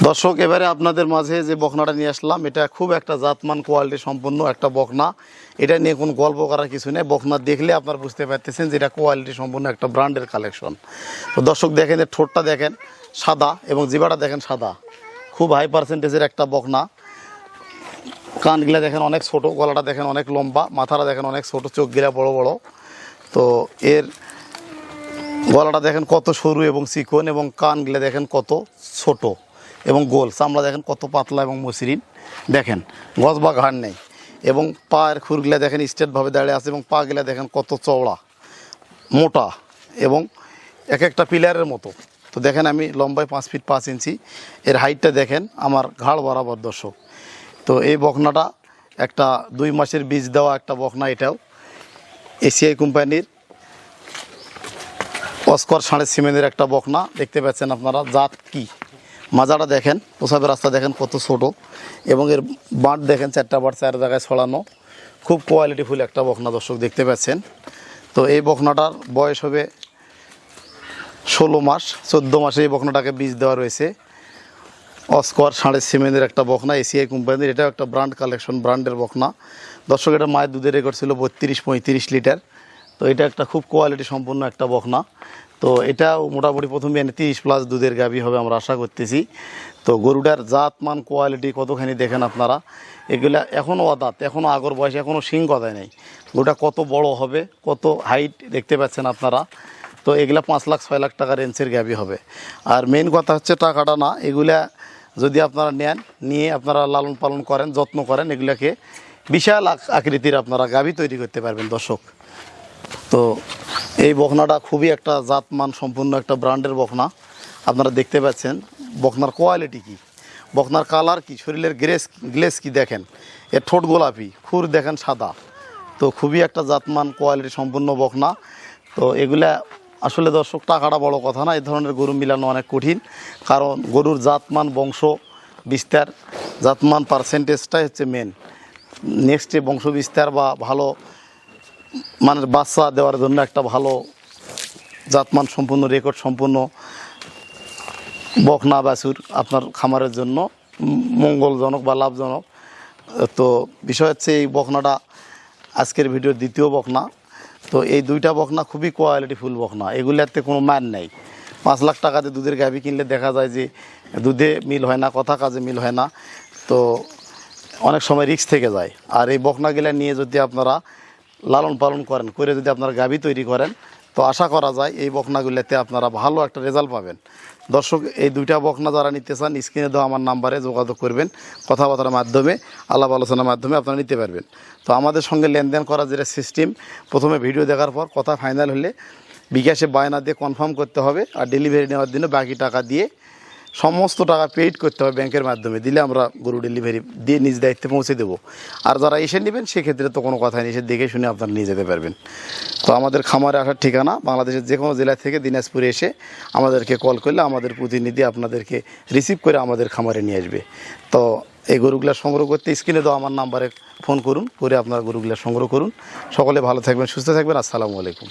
দর্শক এবারে আপনাদের মাঝে যে বকনাটা নিয়ে আসলাম এটা খুব একটা জাতমান কোয়ালিটি সম্পন্ন একটা বকনা। এটা নিয়ে কোনো গল্প করার কিছু নেই, বকনা দেখলে আপনারা বুঝতে পারতেছেন যে এটা কোয়ালিটি সম্পন্ন একটা ব্র্যান্ডের কালেকশন। তো দর্শক দেখেন এর ঠোঁটটা দেখেন সাদা এবং জিবাটা দেখেন সাদা, খুব হাই পার্সেন্টেজের একটা বকনা। কানগুলা দেখেন অনেক ছোট, গলাটা দেখেন অনেক লম্বা, মাথাটা দেখেন অনেক ছোট, চোখগুলা বড় বড়। তো এর গলাটা দেখেন কত সরু এবং চিকন, এবং কানগুলা দেখেন কত ছোট এবং গোল। চামড়া দেখেন কত পাতলা এবং মসৃণ, দেখেন গজ বা ঘাড় নেই। এবং পায়ের খুরগুলা দেখেন স্ট্রেটভাবে দাঁড়িয়ে আছে, এবং পাগুলা দেখেন কত চওড়া মোটা এবং এক একটা পিলারের মতো। তো দেখেন আমি লম্বায় 5 ফিট 5 ইঞ্চি, এর হাইটটা দেখেন আমার ঘাড় বরাবর দর্শক। তো এই বকনাটা একটা 2 মাসের বীজ দেওয়া একটা বকনা, এটাও এসিআই কোম্পানির অস্কর সাড়ে সিমেন্টের একটা বকনা। দেখতে পাচ্ছেন আপনারা জাত কি, মাজাটা দেখেন, প্রসাবের রাস্তা দেখেন কত ছোট, এবং এর বাঁট দেখেন 4টা বাঁট 4 জায়গায় ছড়ানো, খুব কোয়ালিটিফুল একটা বকনা দর্শক দেখতে পাচ্ছেন। তো এই বকনাটার বয়স হবে 16 মাস, 14 মাসে এই বকনাটাকে বীজ দেওয়া রয়েছে। অস্কর সাড়ে সিমেন্টের একটা বকনা, এসিআই কোম্পানির, এটাও একটা ব্র্যান্ড কালেকশন, ব্র্যান্ডের বকনা দর্শক। এটা মায়ের দুধের রেকর্ড ছিল 32-35 লিটার। তো এটা একটা খুব কোয়ালিটি সম্পন্ন একটা বকনা। তো এটাও মোটামুটি প্রথমে 30+ দুধের গাভী হবে আমরা আশা করতেছি। তো গরুটার জাতমান কোয়ালিটি কতখানি দেখেন আপনারা, এগুলা এখনও অদাঁত, এখনও আগর বয়স, এখনও শিং গদায় নেই। গরুটা কত বড় হবে, কত হাইট দেখতে পাচ্ছেন আপনারা। তো এগুলা 5 লাখ 6 লাখ টাকা রেঞ্জের গাভী হবে। আর মেইন কথা হচ্ছে টাকাটা না, এগুলা যদি আপনারা নেন, নিয়ে আপনারা লালন পালন করেন, যত্ন করেন, এগুলাকে বিশাল আকৃতির আপনারা গাভী তৈরি করতে পারবেন দর্শক। তো এই বকনাটা খুবই একটা জাতমান সম্পূর্ণ একটা ব্র্যান্ডের বকনা। আপনারা দেখতে পাচ্ছেন বকনার কোয়ালিটি কি, বকনার কালার কি, শরীরের গ্লেস কি দেখেন, এর ঠোঁট গোলাপি, খুর দেখেন সাদা। তো খুবই একটা জাতমান কোয়ালিটি সম্পূর্ণ বকনা। তো এগুলা আসলে দর্শক টাকাটা বড় কথা না, এই ধরনের গরু মিলানো অনেক কঠিন, কারণ গরুর জাতমান বংশ বিস্তার, জাতমান পার্সেন্টেজটাই হচ্ছে মেন। নেক্সটে বংশ বিস্তার বা ভালো মানে বাচ্চা দেওয়ার জন্য একটা ভালো জাতমান সম্পূর্ণ রেকর্ড সম্পূর্ণ বকনা বাছুর আপনার খামারের জন্য মঙ্গলজনক বা লাভজনক। তো বিষয় হচ্ছে এই বকনাটা আজকের ভিডিওর দ্বিতীয় বকনা। তো এই 2টা বকনা খুবই কোয়ালিটিফুল বকনা, এগুলাতে কোনো মান নেই। 5 লাখ টাকাতে দুধের গাভী কিনলে দেখা যায় যে দুধে মিল হয় না, কথা কাজে মিল হয় না। তো অনেক সময় রিস্ক থেকে যায়। আর এই বকনাগুলা নিয়ে যদি আপনারা লালন পালন করেন, করে যদি আপনারা গাভী তৈরি করেন, তো আশা করা যায় এই বকনাগুলোতে আপনারা ভালো একটা রেজাল্ট পাবেন দর্শক। এই 2টা বকনা যারা নিতে চান, স্ক্রিনে দেওয়া আমার নাম্বারে যোগাযোগ করবেন, কথাবার্তার মাধ্যমে, আলাপ আলোচনার মাধ্যমে আপনারা নিতে পারবেন। তো আমাদের সঙ্গে লেনদেন করার যেটা সিস্টেম, প্রথমে ভিডিও দেখার পর কথা ফাইনাল হলে বিকাশে বায়না দিয়ে কনফার্ম করতে হবে, আর ডেলিভারি নেওয়ার দিনে বাকি টাকা দিয়ে সমস্ত টাকা পেইড করতে হবে ব্যাংকের মাধ্যমে, দিলে আমরা গরু ডেলিভারি দিয়ে নিজ দায়িত্বে পৌঁছে দেবো। আর যারা এসে নেবেন সেক্ষেত্রে তো কোনো কথাই নেই, এসে দেখে শুনে আপনারা নিয়ে যেতে পারবেন। তো আমাদের খামারে আসার ঠিকানা বাংলাদেশের যে কোনো জেলা থেকে দিনাজপুরে এসে আমাদেরকে কল করলে আমাদের প্রতিনিধি আপনাদেরকে রিসিভ করে আমাদের খামারে নিয়ে আসবে। তো এই গরুগুলা সংগ্রহ করতে স্ক্রিনে তো আমার নাম্বারে ফোন করুন, করে আপনারা গরুগুলা সংগ্রহ করুন। সকলে ভালো থাকবেন, সুস্থ থাকবেন। আসসালামু আলাইকুম।